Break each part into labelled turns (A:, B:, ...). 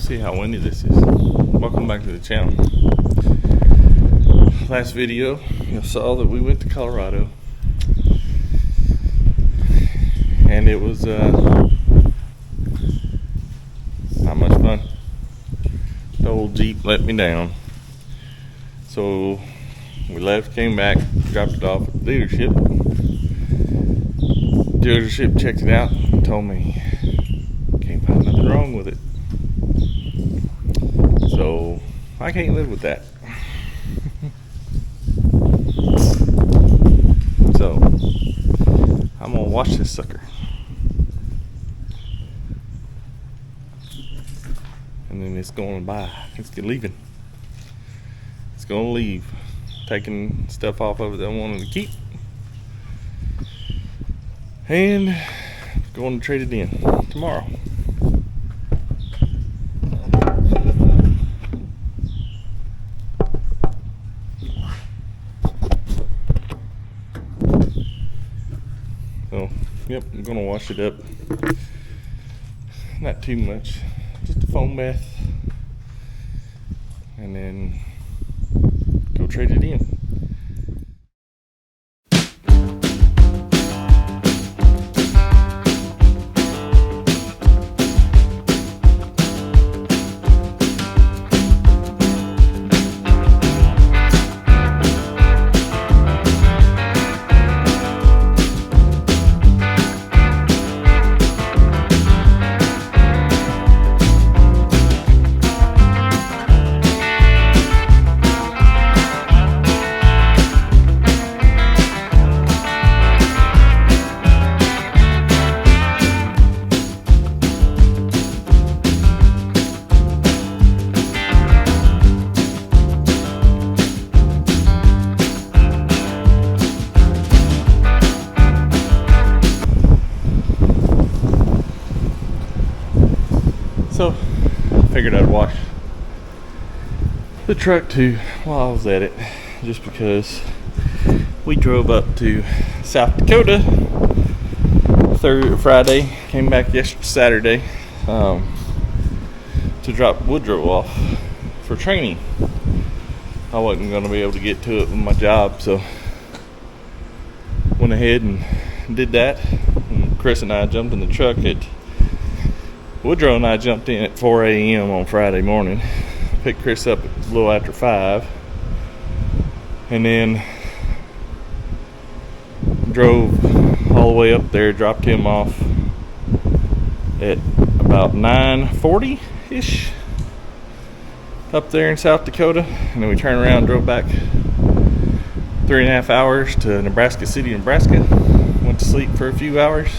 A: See how windy this is. Welcome back to the channel. Last video, you saw that we went to Colorado, and it was not much fun. The old Jeep let me down, so we left, came back, dropped it off at the dealership. Dealership checked it out and told me can't find nothing wrong with it. So I can't live with that. So I'm gonna wash this sucker, and then it's going by. It's leaving. It's gonna leave, taking stuff off of it that I wanted to keep, and going to trade it in tomorrow. So, yep, I'm gonna wash it up. Not too much, just a foam bath, and then go trade it in. So I figured I'd wash the truck too while I was at it, just because we drove up to South Dakota Friday, came back Saturday to drop Woodrow off for training. I wasn't going to be able to get to it with my job, so went ahead and did that. And Chris and I jumped in the truck Woodrow and I jumped in at 4 a.m. on Friday morning, picked Chris up a little after 5, and then drove all the way up there, dropped him off at about 9:40-ish up there in South Dakota, and then we turned around and drove back 3.5 hours to Nebraska City, Nebraska. Went to sleep for a few hours,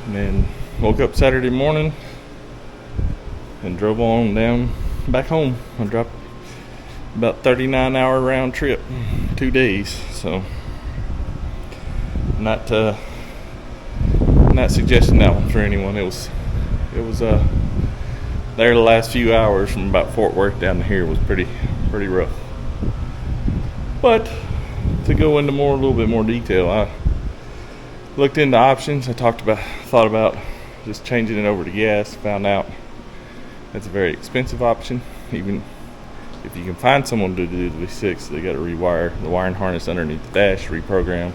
A: and then woke up Saturday morning and drove on down back home. I dropped about 39-hour round trip, 2 days. So not suggesting that one for anyone. It was there the last few hours from about Fort Worth down to here was pretty rough. But to go into a little bit more detail, I looked into options. I thought about just changing it over to gas. Found out it's a very expensive option. Even if you can find someone to do the V6, they got to rewire the wiring harness underneath the dash, reprogram,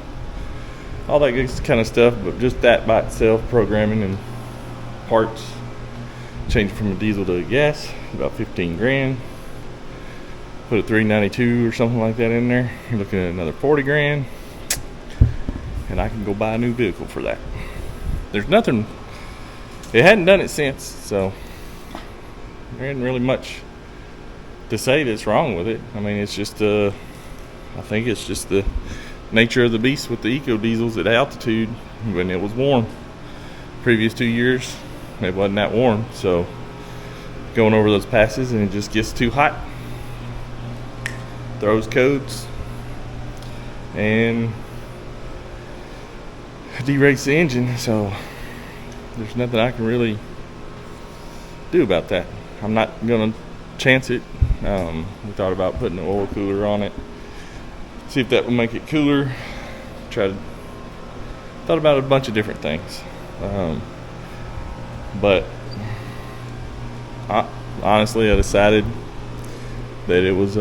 A: all that good kind of stuff. But just that by itself, programming and parts, changing from a diesel to a gas, about 15 grand. Put a 392 or something like that in there, you're looking at another 40 grand, and I can go buy a new vehicle for that. There's nothing. It hadn't done it since, so there isn't really much to say that's wrong with it. I mean, it's just I think it's just the nature of the beast with the eco diesels at altitude. When it was warm, previous 2 years, it wasn't that warm, so going over those passes and it just gets too hot, throws codes, and derates the engine. So there's nothing I can really do about that. I'm not gonna chance it. We thought about putting an oil cooler on it, see if that would make it cooler. Thought about a bunch of different things, but Honestly, I decided that it was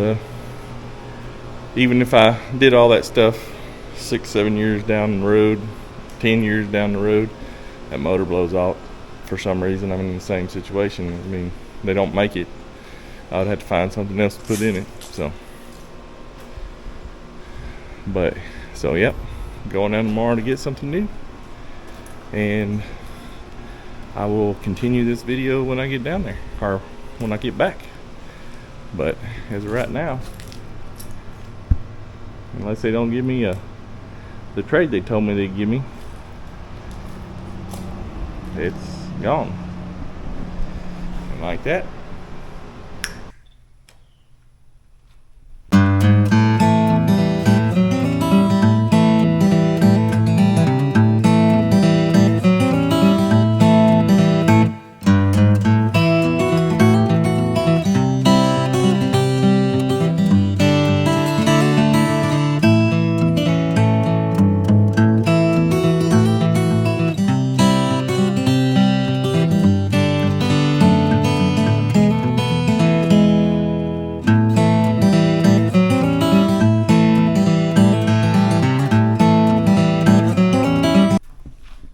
A: even if I did all that stuff 6-7 years down the road, 10 years down the road, that motor blows out for some reason. I'm in the same situation. I mean, they don't make it. I would have to find something else to put in it. So yep, going down tomorrow to get something new, and I will continue this video when I get down there, or when I get back. But as of right now, unless they don't give me the trade they told me they'd give me, it's gone. And like that.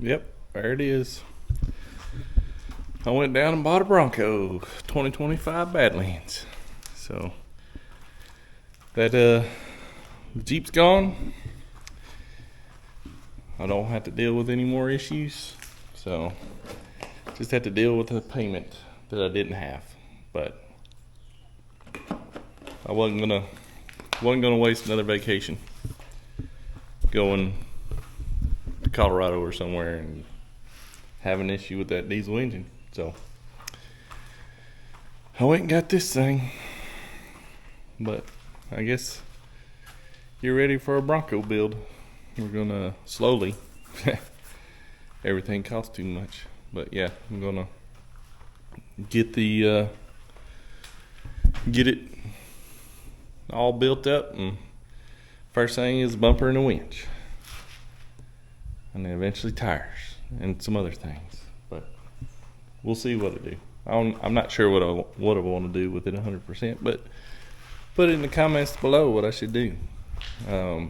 A: Yep, there it is. I went down and bought a Bronco 2025 Badlands. So that the Jeep's gone. I don't have to deal with any more issues. So just had to deal with the payment that I didn't have. But I wasn't gonna waste another vacation going to Colorado or somewhere and have an issue with that diesel engine. So I went and got this thing. But I guess you're ready for a Bronco build. We're gonna slowly. Everything costs too much. But yeah, I'm gonna get it all built up, and first thing is bumper and a winch, and then eventually tires and some other things. But we'll see what I do. I'm not sure what I want to do with it 100%, but put it in the comments below what I should do. I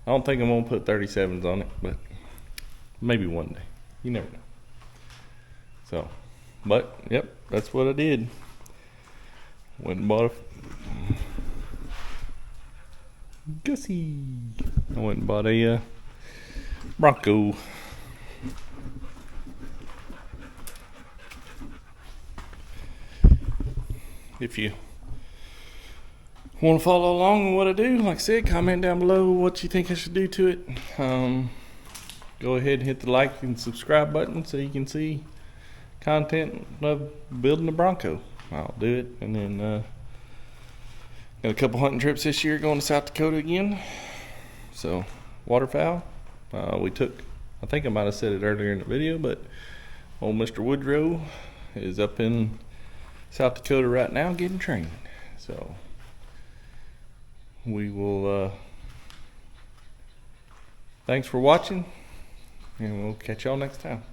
A: don't think I'm gonna put 37s on it, but maybe one day. You never know. So, but yep, that's what I did. Went and bought a Gussie. I went and bought a Bronco. If you want to follow along on what I do, like I said, comment down below what you think I should do to it. Go ahead and hit the like and subscribe button so you can see content of building a Bronco. I'll do it. And then got a couple hunting trips this year, going to South Dakota again. So waterfowl. We took, I think I might have said it earlier in the video, but old Mr. Woodrow is up in South Dakota right now getting trained. So we will thanks for watching, and we'll catch y'all next time.